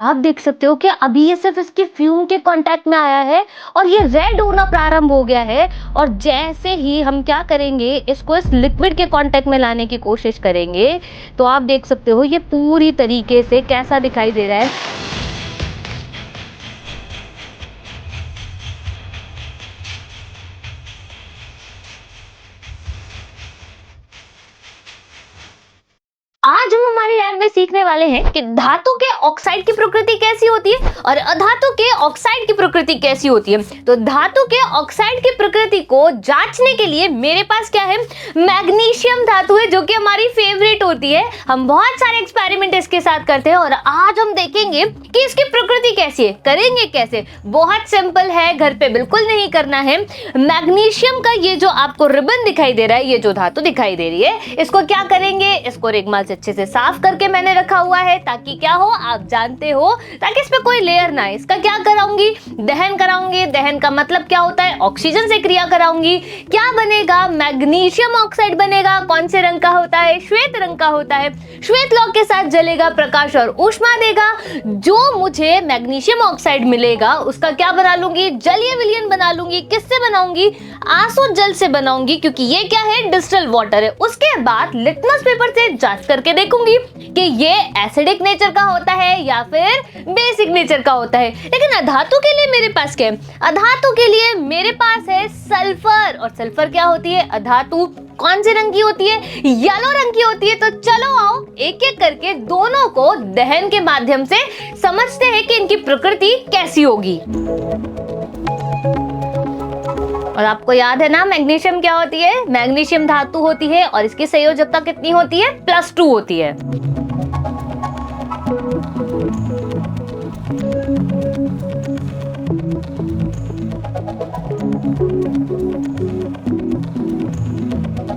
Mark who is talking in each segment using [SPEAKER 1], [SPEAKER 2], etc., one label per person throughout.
[SPEAKER 1] आप देख सकते हो कि अभी ये सिर्फ इसके फ्यूम के कांटेक्ट में आया है और ये रेड होना प्रारंभ हो गया है। और जैसे ही हम क्या करेंगे, इसको इस लिक्विड के कांटेक्ट में लाने की कोशिश करेंगे, तो आप देख सकते हो ये पूरी तरीके से कैसा दिखाई दे रहा है। आज हम हमारी लैब में सीखने वाले हैं कि धातु के ऑक्साइड की प्रकृति कैसी होती है और अधातु के ऑक्साइड की प्रकृति कैसी होती है। तो धातु के ऑक्साइड की प्रकृति को जांचने के लिए मेरे पास क्या है, मैग्नीशियम धातु है, जो कि हमारी फेवरेट होती है। हम बहुत सारे एक्सपेरिमेंट इसके साथ करते हैं और आज हम देखेंगे कि इसकी प्रकृति कैसी है। करेंगे कैसे? बहुत सिंपल है, घर पे बिल्कुल नहीं करना है। मैग्नीशियम का ये जो आपको रिबन दिखाई दे रहा है, ये जो धातु दिखाई दे रही है, इसको क्या करेंगे, इसको रेगमाल अच्छे से साफ करके मैंने रखा हुआ है ताकि क्या हो, आप जानते हो, ताकि इस पे कोई लेयर ना है। इसका क्या कराऊंगी, दहन कराऊंगी। दहन का मतलब क्या होता है, ऑक्सीजन से क्रिया कराऊंगी। क्या बनेगा, मैग्नीशियम ऑक्साइड बनेगा। कौन से रंग का होता है, श्वेत रंग का होता है। श्वेत लौ के साथ जलेगा, प्रकाश और ऊष्मा देगा। जो मुझे मैग्नीशियम ऑक्साइड मिलेगा उसका क्या बना लूंगी, जलीय विलयन बना लूंगी। किससे बनाऊंगी, आसुत जल से बनाऊंगी, क्योंकि ये क्या है, डिस्टिल्ड वाटर है। उसके बाद लिटमस पेपर से जांच करके देखूंगी कि ये एसिडिक नेचर का होता है या फिर बेसिक नेचर का होता है। लेकिन अधातु के लिए मेरे पास क्या है, अधातु के लिए मेरे पास है सल्फर। और सल्फर क्या होती है, अधातु। कौन से रंग की होती है, येलो रंग की होती है। तो चलो आओ एक एक करके दोनों को दहन के माध्यम से समझते हैं कि इनकी प्रकृति कैसी होगी। और आपको याद है ना, मैग्नीशियम क्या होती है, मैग्नीशियम धातु होती है और इसकी संयोजकता कितनी होती है, +2 होती है।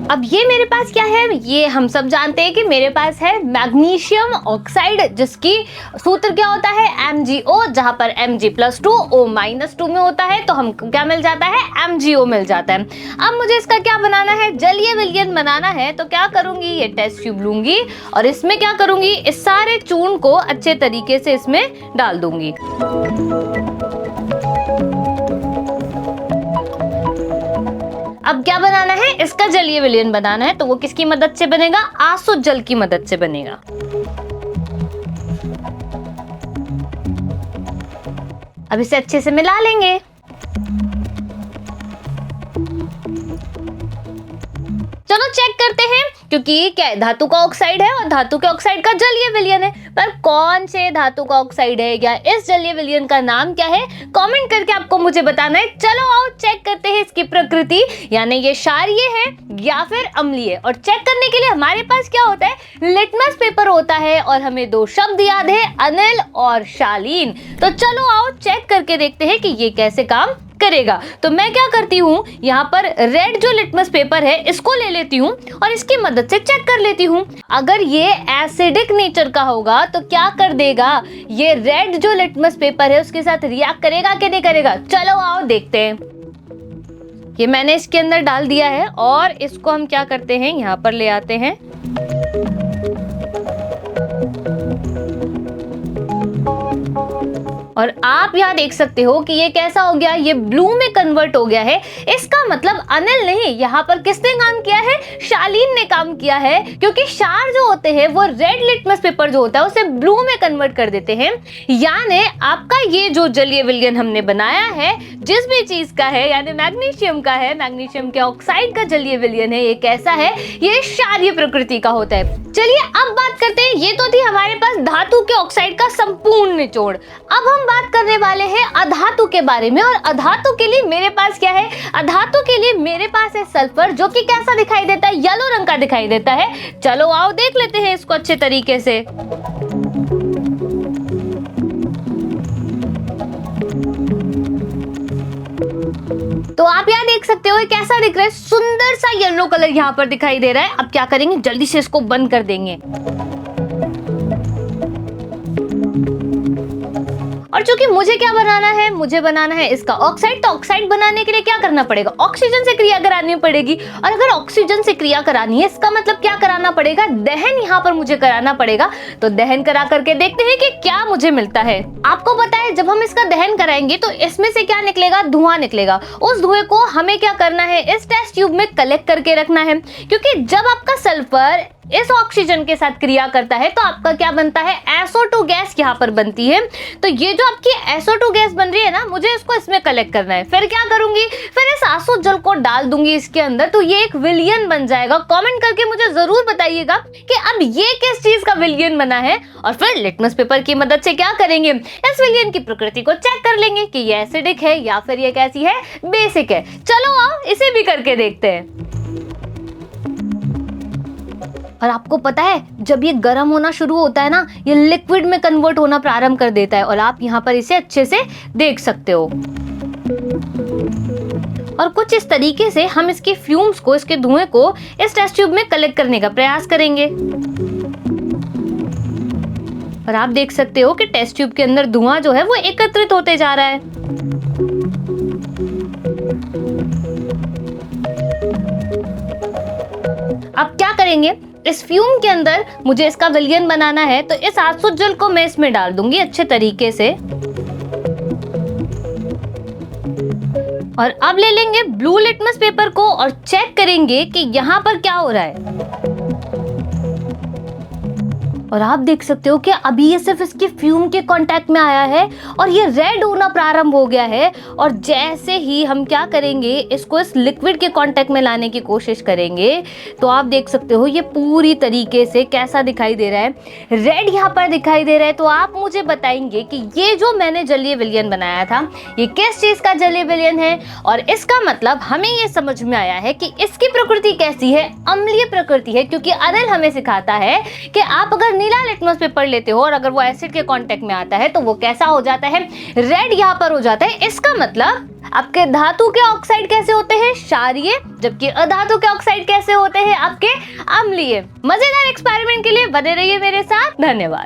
[SPEAKER 1] अब ये मेरे पास क्या है, ये हम सब जानते हैं कि मेरे पास है मैग्नीशियम ऑक्साइड, जिसकी सूत्र क्या होता है, MgO, जहां पर Mg+2 O-2 में होता है, तो हमको क्या मिल जाता है, MgO मिल जाता है। अब मुझे इसका क्या बनाना है, जलीय विलयन बनाना है। तो क्या करूंगी, ये टेस्ट ट्यूब लूंगी और इसमें क्या करूंगी, इस सारे चूर्ण को अच्छे तरीके से इसमें डाल दूंगी। अब क्या बनाना है, इसका जलीय विलयन बनाना है। तो वो किसकी मदद से बनेगा, आसुत जल की मदद से बनेगा। अब इसे अच्छे से मिला लेंगे। चलो चेक करते हैं, क्योंकि क्या है, धातु का ऑक्साइड है और धातु के ऑक्साइड का जलीय विलयन है। पर कौन से धातु का ऑक्साइड है या इस जलीय विलयन का नाम क्या है, कमेंट करके आपको मुझे बताना है। चलो आओ चेक करते हैं इसकी प्रकृति, यानी ये क्षारीय है या फिर अम्लीय। और चेक करने के लिए हमारे पास क्या होता है, लिटमस पेपर होता है। और हमें दो शब्द याद है, अनिल और शालीन। तो चलो आओ चेक करके देखते हैं कि ये कैसे काम करेगा। तो मैं क्या करती हूँ, यहाँ पर रेड जो लिटमस पेपर है इसको ले लेती हूँ और इसकी मदद से चेक कर लेती हूँ। अगर ये एसिडिक नेचर का होगा तो क्या कर देगा, ये रेड जो लिटमस पेपर है उसके साथ रिएक्ट करेगा कि नहीं करेगा। चलो आओ देखते हैं। ये मैंने इसके अंदर डाल दिया है और इसको हम क्या करते हैं, यहाँ पर ले आते हैं। और आप यहाँ देख सकते हो कि ये कैसा हो गया, ये ब्लू में कन्वर्ट हो गया है। इसका मतलब अनिल नहीं, यहाँ पर किसने काम किया है, शालीन ने काम किया है। क्योंकि क्षार जो होते हैं वो रेड लिटमस पेपर जो होता है उसे ब्लू में कन्वर्ट कर देते हैं। यानी आपका ये जो जलीय विलयन हमने बनाया है, जिस भी चीज का है, यानी मैग्नीशियम का है, मैग्नीशियम के ऑक्साइड का जलीय विलयन है, ये कैसा है, ये क्षारीय प्रकृति का होता है। चलिए अब बात करते हैं, ये तो थी हमारे पास धातु के ऑक्साइड का संपूर्ण निचोड़। अब हम बात करने वाले हैं अधातु के बारे में। और अधातु के लिए मेरे पास क्या है, अधातु के लिए मेरे पास है सल्फर, जो कि कैसा दिखाई देता है, येलो रंग का दिखाई देता है। चलो आओ देख लेते हैं इसको अच्छे तरीके से। तो आप यहाँ देख सकते हो कैसा दिख रहा है, सुंदर सा येलो कलर यहाँ पर दिखाई दे रहा है। अब क्या करेंगे, जल्दी से इसको बंद कर देंगे। और चूंकि मुझे क्या बनाना है, मुझे बनाना है इसका ऑक्साइड, तो ऑक्साइड बनाने के लिए क्या करना पड़ेगा, ऑक्सीजन से क्रिया करानी पड़ेगी। और अगर ऑक्सीजन से क्रिया करानी है, इसका मतलब क्या कराना पड़ेगा, दहन यहाँ पर मुझे कराना पड़ेगा। तो दहन करा करके देखते हैं कि क्या मुझे मिलता है। आपको पता है जब हम इसका दहन कराएंगे तो इसमें से क्या निकलेगा, धुआं निकलेगा। उस धुएं को हमें क्या करना है, इस टेस्ट ट्यूब में कलेक्ट करके रखना है, क्योंकि जब आपका सल्फर इस ऑक्सीजन के साथ क्रिया करता है तो आपका क्या बनता है, SO2 गैस यहाँ पर बनती है। तो ये जो आपकी SO2 गैस बन रही है ना, मुझे इसको इसमें कलेक्ट करना है। फिर क्या करूंगी, फिर इस आसू जल को डाल दूंगी इसके अंदर, तो ये एक विलयन बन जाएगा। कमेंट करके मुझे जरूर बताइएगा कि अब ये किस चीज का विलयन बना है। और फिर लिटमस पेपर की मदद से क्या करेंगे, इस विलयन की प्रकृति को चेक कर लेंगे कि ये एसिडिक है या फिर ये कैसी है, बेसिक है। चलो आओ इसे भी करके देखते हैं। और आपको पता है जब ये गर्म होना शुरू होता है ना, ये लिक्विड में कन्वर्ट होना प्रारंभ कर देता है, और आप यहाँ पर इसे अच्छे से देख सकते हो। और कुछ इस तरीके से हम इसके फ्यूम्स को, इसके धुएं को इस टेस्ट ट्यूब में कलेक्ट करने का प्रयास करेंगे। और आप देख सकते हो कि टेस्ट ट्यूब के अंदर धुआं जो है वो एकत्रित होते जा रहा है। अब क्या करेंगे, इस फ्यूम के अंदर मुझे इसका विलयन बनाना है, तो इस आसुत जल को मैं इसमें डाल दूंगी अच्छे तरीके से। और अब ले लेंगे ब्लू लिटमस पेपर को और चेक करेंगे कि यहाँ पर क्या हो रहा है। और आप देख सकते हो कि अभी ये सिर्फ इसके फ्यूम के कांटेक्ट में आया है और ये रेड होना प्रारंभ हो गया है। और जैसे ही हम क्या करेंगे, इसको इस लिक्विड के कांटेक्ट में लाने की कोशिश करेंगे, तो आप देख सकते हो ये पूरी तरीके से कैसा दिखाई दे रहा है, रेड यहाँ पर दिखाई दे रहा है। तो आप मुझे बताएंगे कि ये जो मैंने जलीय विलयन बनाया था, ये किस चीज का जलीय विलयन है। और इसका मतलब हमें ये समझ में आया है कि इसकी प्रकृति कैसी है, अम्लीय प्रकृति है, क्योंकि अनिल हमें सिखाता है कि आप अगर नीला लिटमस पेपर लेते हो और अगर वो एसिड के कांटेक्ट में आता है तो वो कैसा हो जाता है, रेड यहाँ पर हो जाता है। इसका मतलब आपके धातु के ऑक्साइड कैसे होते हैं, क्षारीय, जबकि अधातु के ऑक्साइड कैसे होते हैं, आपके अम्लीय। मजेदार एक्सपेरिमेंट के लिए बने रहिए मेरे साथ। धन्यवाद।